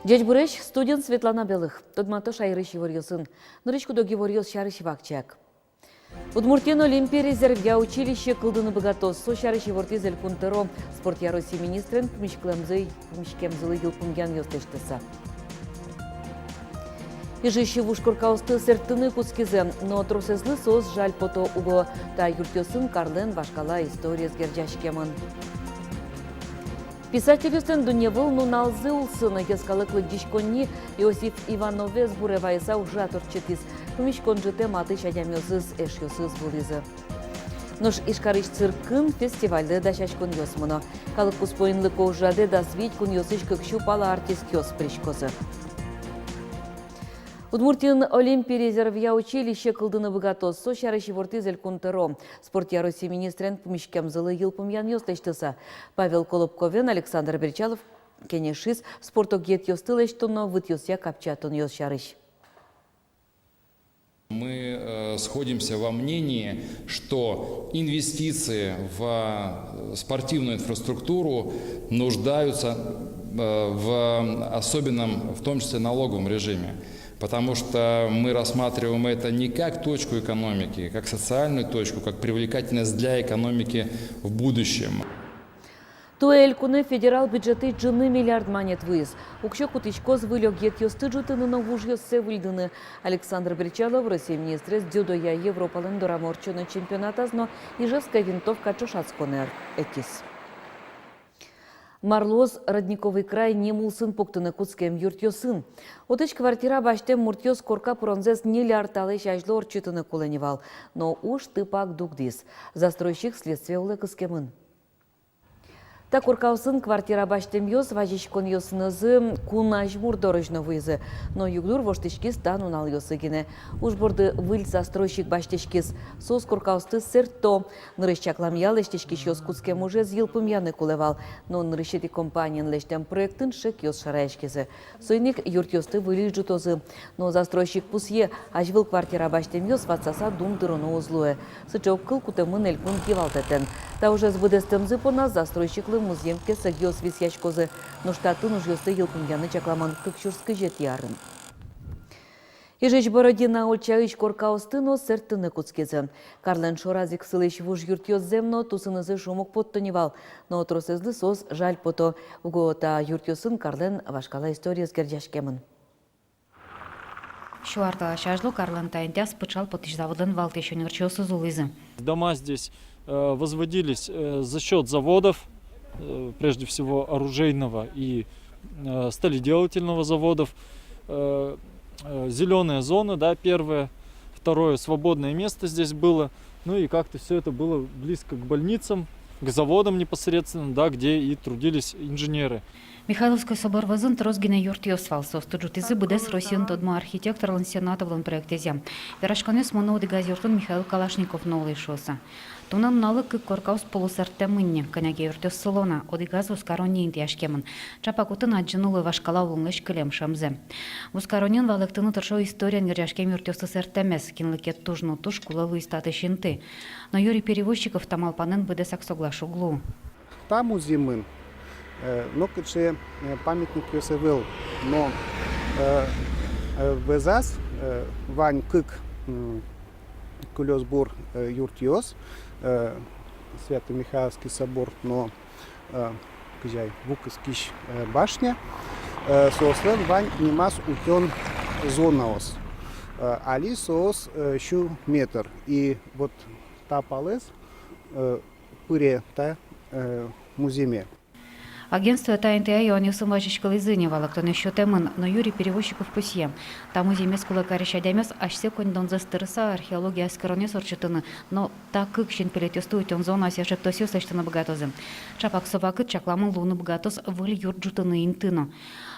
Дядь Бурыч, студент Светлана Белых. Тодмато шайрыш еварьосын. Нырычку до геворьос шарыш вакчак. Удмуртен Олимпия резервя училище кылдыны богатос. Со шарыш евортизель кунтеро. Спорт яроси министрен пумишкемзылы елпунгян ёстештеса. Ижище в ушкуркаусты сертыны кускизе. Но тросезлы сос жаль пото уго. Та юртёсын Карлен вашкала история с гердяшкемын. Писатель Юстен Дуневыл нуналзы улсыны ескалыклы дишконни Иосиф Ивановес буревайса уже аторчетис. Кумишкон жите маты шадямёсыз эшёсыз булизы. Нож ишкарыш циркын фестивальды да шашкон ёсмыно. Калык куспоинлы коужаде да свить кун ёсыш кыкшу пала артист ёс пришкозы. Удмуртин Олимпия резервия училище кылдыны богатос. Со шарыш евортизель кунтеро. Спорт яроси министрен пумишкемзылы елпумян ёстештеса. Павел Колобковен, Александр Берчалов, кенешис спортогет ёстылештоно вытёсья капчатон ёс шарыш. Мы сходимся во мнении, что инвестиции в спортивную инфраструктуру нуждаются в особенном, в том числе налоговом режиме. Потому что мы рассматриваем это не как точку экономики, как социальную точку, как привлекательность для экономики в будущем. Туэль куны федерал бюджеты джины миллиард монет выез. Укшо кутичкоз вылёг ет ёстыджутыны на вужьёссе выльдыны. Александр Бричалов, Россия министрес дзюдоя Европалын дораморчыны чемпионатазно ижевская винтовка чошацконер этис. Марлоз родниковый край не мулсын пуктыны куцкем юртёсын. Отыч квартира баштем муртёс корка пронзес нелярталы шажлор чытыны куленевал. Но уж тыпак дугдис. Застройщик следствие улы кыскемын. Так уркаусын квартира баштем ёс вазичкон ёсынызы кунаж мурдорыжны выйзы. Но югдур воштышкис танунал ёсыгине. Уж борды выль застройщик баштышкис. Сос куркаусты сырто. Нырышчаклам ялыштышкиш ёс куцкем уже зилпым яны кулевал. Но нырышети компаниян лештем проектын шек ёс шарайшкизы. Сойник юрт ёсты выль жутозы. Но застройщик пусье ажвыл квартира баштем ёс ватсаса думдырыны узлуэ. Сычок кыл кутемын элькун кивалтетен. Та уже сбыдестемзы по нас застройщиклы музеемке сагиос висячкозы. Но штатын уж ёсты елпумьяны чакламан кыкшурскы жет ярын. Ижеч Бородина олчаыч коркаустыно сертыны куцкезен. Карлен шоразик сылыш вуж юртёс земно тусынызы шумок поттоневал. Но тросезлы сос жаль пото. Угота юртёсын Карлен вашкала история с гердяшкемын. Шуарта шажлу Карлен тайнтяс пычал потыш заводын валтешен юртёсы зулызы. Дома здесь возводились за счет заводов, прежде всего оружейного и сталеделательного заводов. Зеленая зона, да, первое. Второе, свободное место здесь было. Ну и как-то все это было близко к больницам, к заводам непосредственно, да, где и трудились инженеры. Михайловский собор вазын трозгине юртёс валсос. Туджутизы будес Россиян тодма архитектор лансенатовлан проектезе. Верашканес моноуды газюртун Михаил Калашников новый шоса. Тунан налык коркаус полусартемынне, коняге юртёс салона, одигаз ускаронин тяжкемын. Чапакутын аджынулы вашкала улыңыш кілем шамзе. Ускаронин валыктыны тұршо историян гердяшкем юртёсы сартемес, кинлыкет тужну туш кулавы истаты шинты. Но Юрий Перевозчиков тамалпанын будесак соглашу глу. Там узимын. Но кыче памятник Йосевел, но везас вань кык кулёсбур юртьос, Свято-Михайловский собор, но кыжай вукыскиш башня, сослен вань нимас утен зонаос, али соос щу метр, и вот та палес пыре та муземе. Агентство ТНТА Ионисым Важичкалы зыневало, кто еще темын, но Юрий Перевозчиков пусье. Там музей скула карища демес, аж се конь застырса археология скороне сорчетыны, но так как щен пелетестует он зона сяжек то сёс эштаны богатозы. Чапак собакыт чакламын луны богатоз выль юрджутыны интыно.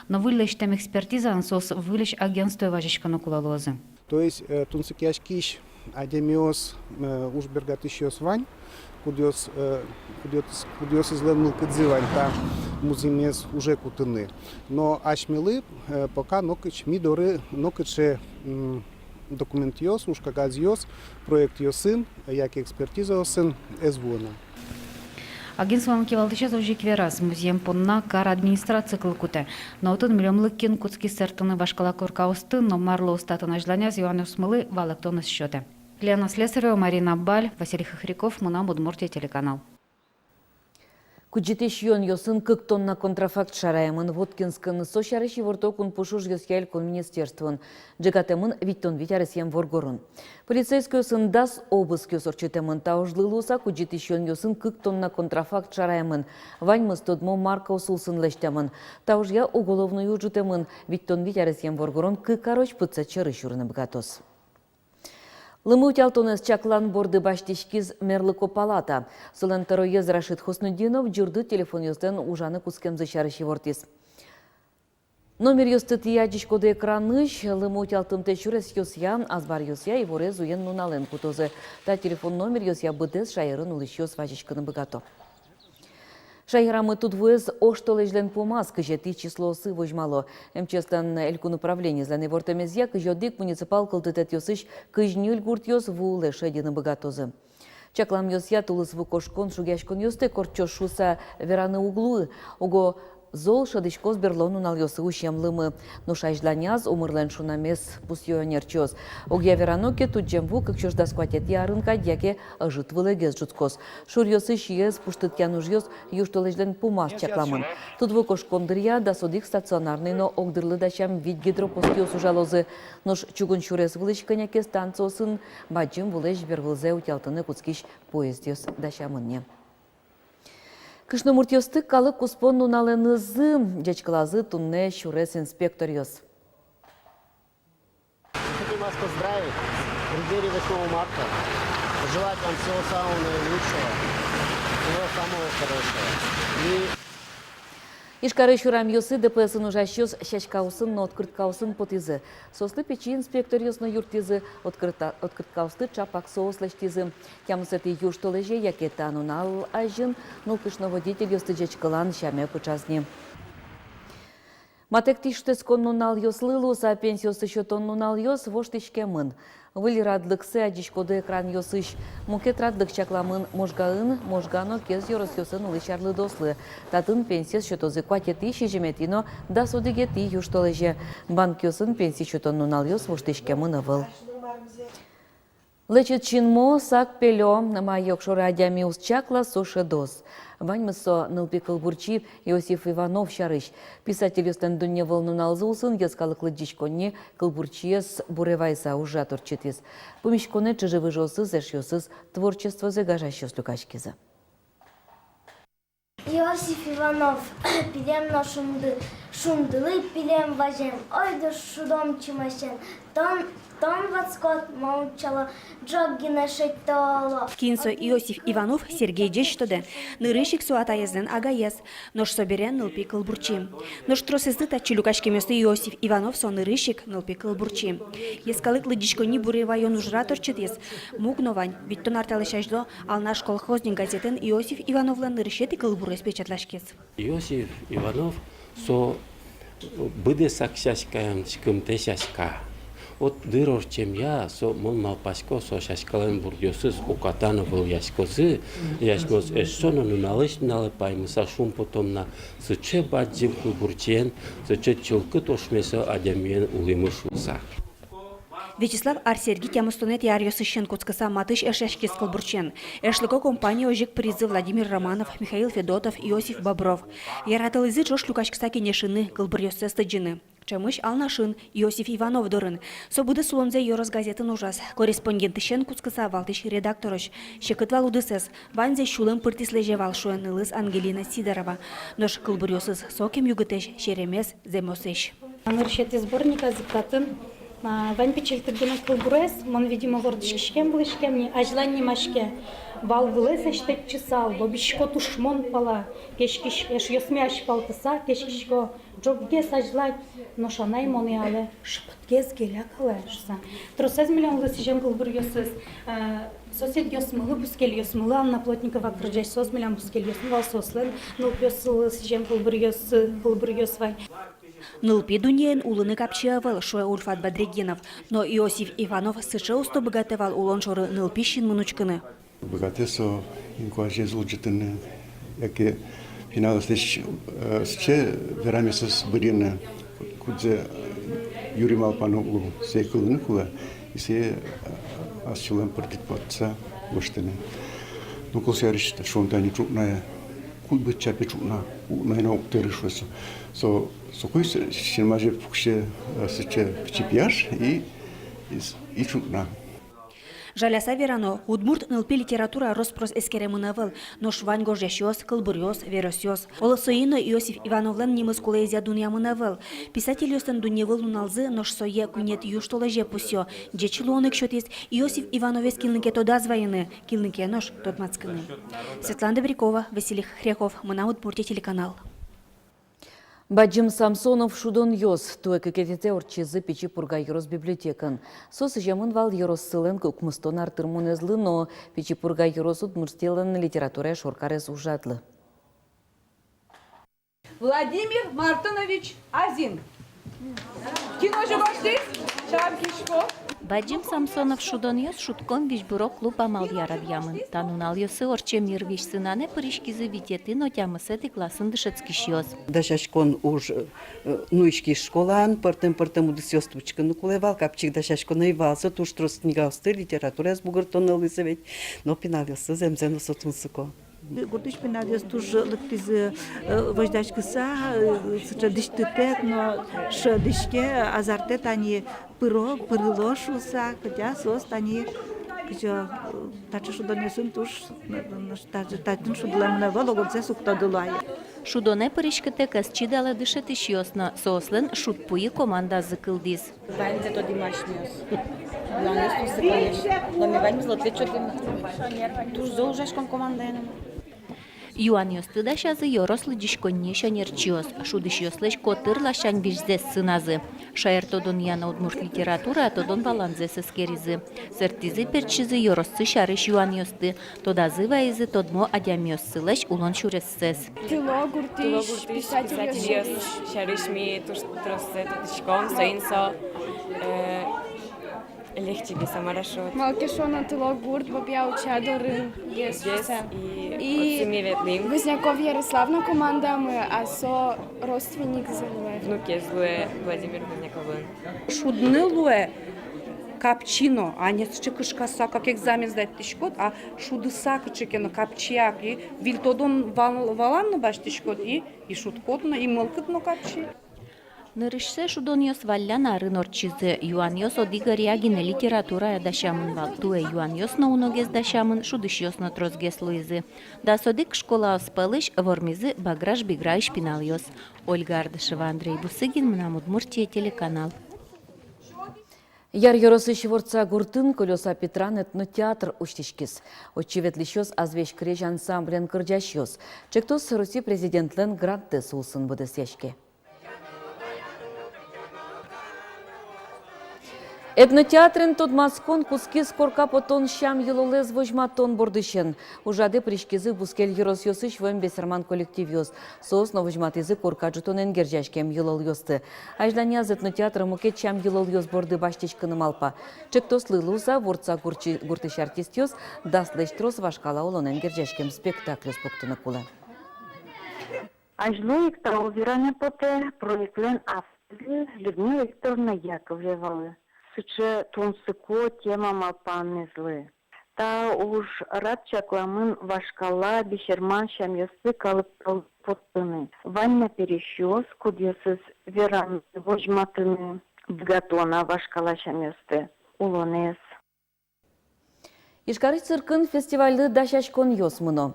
Но выльлещ там экспертиза ансос выльщ агентство Важичканы кулалозы. То есть тунцикяшкиш адемиос уж бергатищиос вань, кудиос изленул кадзивань, та музимес уже кутыны. Но ашмилы пока нокыч мидоры нокыче документиос, уж кагазиос, проект йосын, як экспертиза йосын, эзвуна. Агентством кивалтыша зожик вераз музеем понна кар администрация кылкуте. Но отын миллионлык кен куцки сертыны вашкала коркаусты, но марло устатын ажланя зиваны смылы валактоны счёте. Лена Слесарева, Марина Баль, Василий Хохряков, Мунам, Удмуртия, телеканал. Куджитеш йон йосын кык тонна контрафакт шараемын Воткинскын сошарыщи вортокун пушуш йосяль кон министерствын. Джекатемын виттон витяресем воргорун. Полицейскую сын дас обыск йосорчетемын таужлылуса куджитеш йон йосын кык тонна контрафакт шараемын. Ваньмыз тодмо марка усулсын лештемын. Таужья уголовную жутемын виттон витяресем воргорун кыкароч пыца чарыщурны бгатос. Лымутялтонес чаклан борды баштишкиз мерлыко палата. Сылын тароез Рашид Хоснуддинов журды телефон ёстен ужаны кускемзы чарыщи вортис. Номер ёстыт яджишкоды экраныш, лымутялтым течурес ёсья, азбар ёсья и ворез уен нунален кутозы. Та телефон номер ёсья быдес шайырын улыш ёс вачишканы быгато. Шайрамы тут вуез оштолежлен помаз, кыжети число сы вожмало. МЧСтан элькун управление зланы вортамезья, кыжодик муниципал кылтытет ёсыш, кыжнюль гурт ёс вулы шедины богатозы. Чаклам ёсья тулыс вукошкон шугяшкон ёсте корчош шуса вераны углуы, ого зол шадышкоз берлону нал ёсы ущемлымы. Но шайжланяз умырлен шунамес пусьёнерчоз. Огья вераноке тут джемву, как чёж доскватет ярынка, дяке жит вылегез жуткоз. Шур ёсы шиез пуштыт януж ёс юштолежлен пумаз чакламын. Тут вукошкон дырья да содик стационарный, но огдырлы дачам вид гидропостиос ужалозы. Нош чугун шурез вылышканяке станциосын, баджим вылеш бергылзе утялтыны куцкиш поезд ёс дачамынне. Кышномуртьёсты калы куспон нуналенызы, дячкалазы тунне шурес инспектор ёс. Хотим вас поздравить в преддверии 8 марта. Пожелать вам всего самого наилучшего, всего самого хорошего. Ишкары шурам ёсы ДПСын ужащёс шашкаусын, но открыткаусын потизы. Сослы печи инспектор ёс на юртизы, открыткаусты чапак соуслаштизы. Тямсеты юштолеже, якета нунал ажын, нулкышно водитель ёсты джечкалан шаме пучазни. Матек тиштес кон нунал ёс лылус, а пенсиёсы шотон нунал ёс воштышкемын. Выль радлыксы адишкоды экран ёсыш. Мукет радлык чакламын можгаын, можгано кез ёрос ёсын улышарлы дослы. Татын пенсиес шотозы кватети шижеметино да содигети юштолеже. Банк ёсын пенсий шотон нунал ёс воштышкемын ывыл. Лечит чинмо сак пелё, майок шора адями чакла сошедос. Ваньмысо нылпи кылбурчи Иосиф Иванов шарыш. Писатель ёстен дунне волну налзусын, ескалыклы дичконне кылбурчиес буревайса уже торчитис. Помещконе чижевы жосыз, эшьёсыз, творчество загажащёс люкачкизы. Иосиф Иванов, пилем на шумдылы, пилем важен, ой да шудом чимашен, тон вацкот молчало, джогги нашитало. Кинсо Иосиф Иванов Сергей Джештоде, нырышик суатаезден агаез, нож соберен нылпи кылбурчи. Нож тросезды тачи люкашки место Иосиф Иванов со нырышик нылпи кылбурчи. Ескалык лыдишкони буревайон ужра торчитес, мугновань, биттон арталышаждо, ал наш колхозник газетен Иосиф Ивановлан нырышети кылбурес печатлашкес. Иосиф Иванов со быды сакшашкаем шкымте шашка. От дырор чем я со мол малпашко со шашкален бурдёсыз окатаны был яшкозы яшмоз эшоно нуналыш налыпаймыса шум потом на сыче баджим кылбурчен сыче чылкы тошмесо адемиен улымышуса. Вячеслав Арсерги тямыстонет ярьёсыщен коцкаса матыш эшешкес кылбурчен. Эшлыко компания ожик призы Владимир Романов, Михаил Федотов, Иосиф Бобров. Яратылызы жош люкашкса кенешины кылбурьёсы стыджины. Чемыш алнашын Иосиф Иванов дорын. Собуды сулонзе Йорос газетын ужас. Корреспондентышен куцкаса валтыш редакторыш. Шекытвал удысыз. Ванзе шулым пыртислеже валшуен ылыз Ангелина Сидорова. Нож кылбурьёсыз сокем югытеш шеремес земосеш. Аныршети сборника зыктатын. Вань печельтырдыны кылбурес, мон, видимо, вордышкишкен булышкен, а желание машке. вал вылез штек чесал, лобишко тушмон пала, кешкиш эш ёсмяш палтыса, кешкишко джогге сажлать, но шанай монеале шпыткез геля калашса. 300 миллион лысижем кылбыр ёсыз, сосед ёсмылы бускел ёсмылы, Анна Плотникова крыжай 100 миллион бускел ёсмывал сослен, но пёсылы сижем кылбыр ёсвай. Нылпи дуниен улыны капчевал шоя Ульфат Бадрегинов, но Иосиф Иванов сычеусто богатевал улон шоры нылпи щин мынучкыны. Богатесо инкуаже злуджитыны, яке финал сч верами с бырина, кудзе Юрий Малпану у сейкулыны кула, и се асчулан партитпатца гоштыны. Ну колсяриш шонтани чукная, кульбы чапи чукна, найна уктырышвасы. Сокой синмаже фукше сыче пчипьяш и чукна. Жаляса верано, удмурт нылпи литература роспрос эскеремынавыл, но швань гожящёс, кылбырёс, веросёс. Олысоино Иосиф Ивановлен немыс кулезия дуньямынавыл. Писатель ёстын дуньевыл нуналзы, но шсое кунет юштола жепусё. Джечилуонек шотис Иосиф Ивановес килнынке тодазвайыны, килнынке нож тотмацкыны. Светлана Добрякова, Василий Хряков, Мына Удмуртия телеканал. Баджим Самсонов шудон йос, туэ кекетете орчизы печи пургай йорос библиотекан. Сос жамын вал йорос сылен кукмыстон артырмун эзлы, но печи пургай йорос удмурстелен литература шоркарес ужатлы. Владимир Мартынович Азин. Кино же баштис? Шапкишко. Баджим Самсонов шудон йос шуткон вишбюро клуб амал яравьямын. Танунал йосы орчемир виш сынане пыришкизы витеты, но тямысеты классын дышецкиш йос. Дашашкон уж нуишки школан, партем удысёстучка, ну кулевал капчик дашашкон наивался, туш трос книгаусты, литература с бугартон лысовет, но пиналился земзено сотунсыко. Гордыш пенадес туж лыктиз вождачкыса, сыча дыштытет, но шадышке азартет они пырыло шуса, хотя сос они кыча тачы шудонесын туш татын шудламына вологорце суктадылай. Шудоне пыришкыте касчидала дышетиш йосна, сослен шутпуи команда зыкылдиз. Ванзе то димашмиос. Ланес то се палеш. Ламевань злотлечо дим. Туж зоужашком командайным. Юан йосты дашазы йорослы дишконне шанерчиос. Шудыш йослеш котыр лашань вижзес сыназы. Шаер тодон яна удмурт литература, а тодон баланзе сескеризы. Сертизы перчизы йоросцы шарыш юан йосты. Тодазы вайзы тодмо адям йоссылеш улон шурессес. Тило гуртиш, писатель йос. Шарыш ми туш троссе тутышком, соинсо. Легче би самарашот. Малкешона тило гурт, бабя учадоры. Здесь и Возняков Ярославна команда мы, а со родственник Зелуэ. Внуки Злуэ Владимир Возняковын. Шудны луэ капчино, а не чекышкаса, как экзамен сдать тишкот, а шудыса кычекено капчияк и вильтодон валанны баш тишкот и шуткотно и мылкытно капчи. Нырышсе шудон йос валлян арын орчизы. Юан йос одигар ягине литература дашамын вал. Туэ юан йос на уногез дашамын, шудыш йос на трозгес луизы. Да содик школа оспалыш, вормизы баграш биграй шпинал йос. Ольга Ардышева, Андрей Бусыгин, Мына Удмуртия телеканал. Яр йоросы шиворца гуртын колеса Петран этнотеатр уштишкис. Очеветлишёс азвеш креж ансамблен кырджашёс. Чектос Руси президентлен гранты сулсын быдыс яшке. Этнотеатрын тодмаскон куски скорка потон шам йылолез вожматон бордышен. Ужады пришкизы бускел йорос йосыш вем бесерман коллектив йос. Сос но вожматызы корка жутон энгержашкем йылол йосты. Ажданяз этнотеатр мукет шам йылол йос борды баштичкыны малпа. Чектос лылуза ворца гуртыш артист йос даслеш трос вашкала олон энгержашкем спектакль споктыны кулы. Ажло Виктор Виране поте проеклен автор Людмила Викторовна Яковлева. Сыче тонсыко тема малпаны злы. Та уж рад чакламын вашкала бешерман шамьосы калып поттыны. Ванна перещёс, кудесыз веран вожматыны бгатона вашкала шамьосты улонес. Ишкары циркын фестивальды дашашкон йосмыно.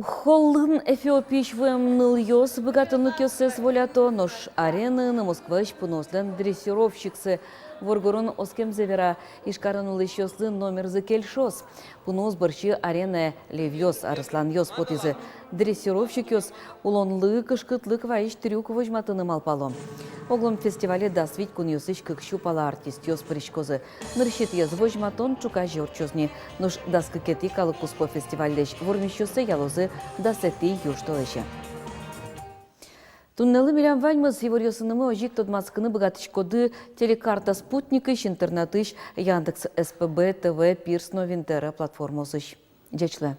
Холлын Эфиопиш вымныл йос богатыны кёсес волято, нош арены на Москвач пунослен дрессировщиксы Воргорун оскемзевера ишкарын улещосы номер закельшос. Пунос борщи арена левьос, арыслан йос потизы. Дрессировщик йос улонлы кышкытлык ваиш трюк вожматыны малпало. Оглом фестивале дасвить кун йосыш кыкщу пала артист йос пришкозы. Нырщит ез вожматон чука жорчозни. Нуш даскыкети калык куспо фестивальдеш вормищосы ялозы дасети юштолыше. Туннелы милям ваньмыз еворьосынымы ожик тодмаскыны богатыш коды телекарта спутникыш, интернетыш, Яндекс СПБ, ТВ, Пирс, Новинтера платформосыш. Дечле.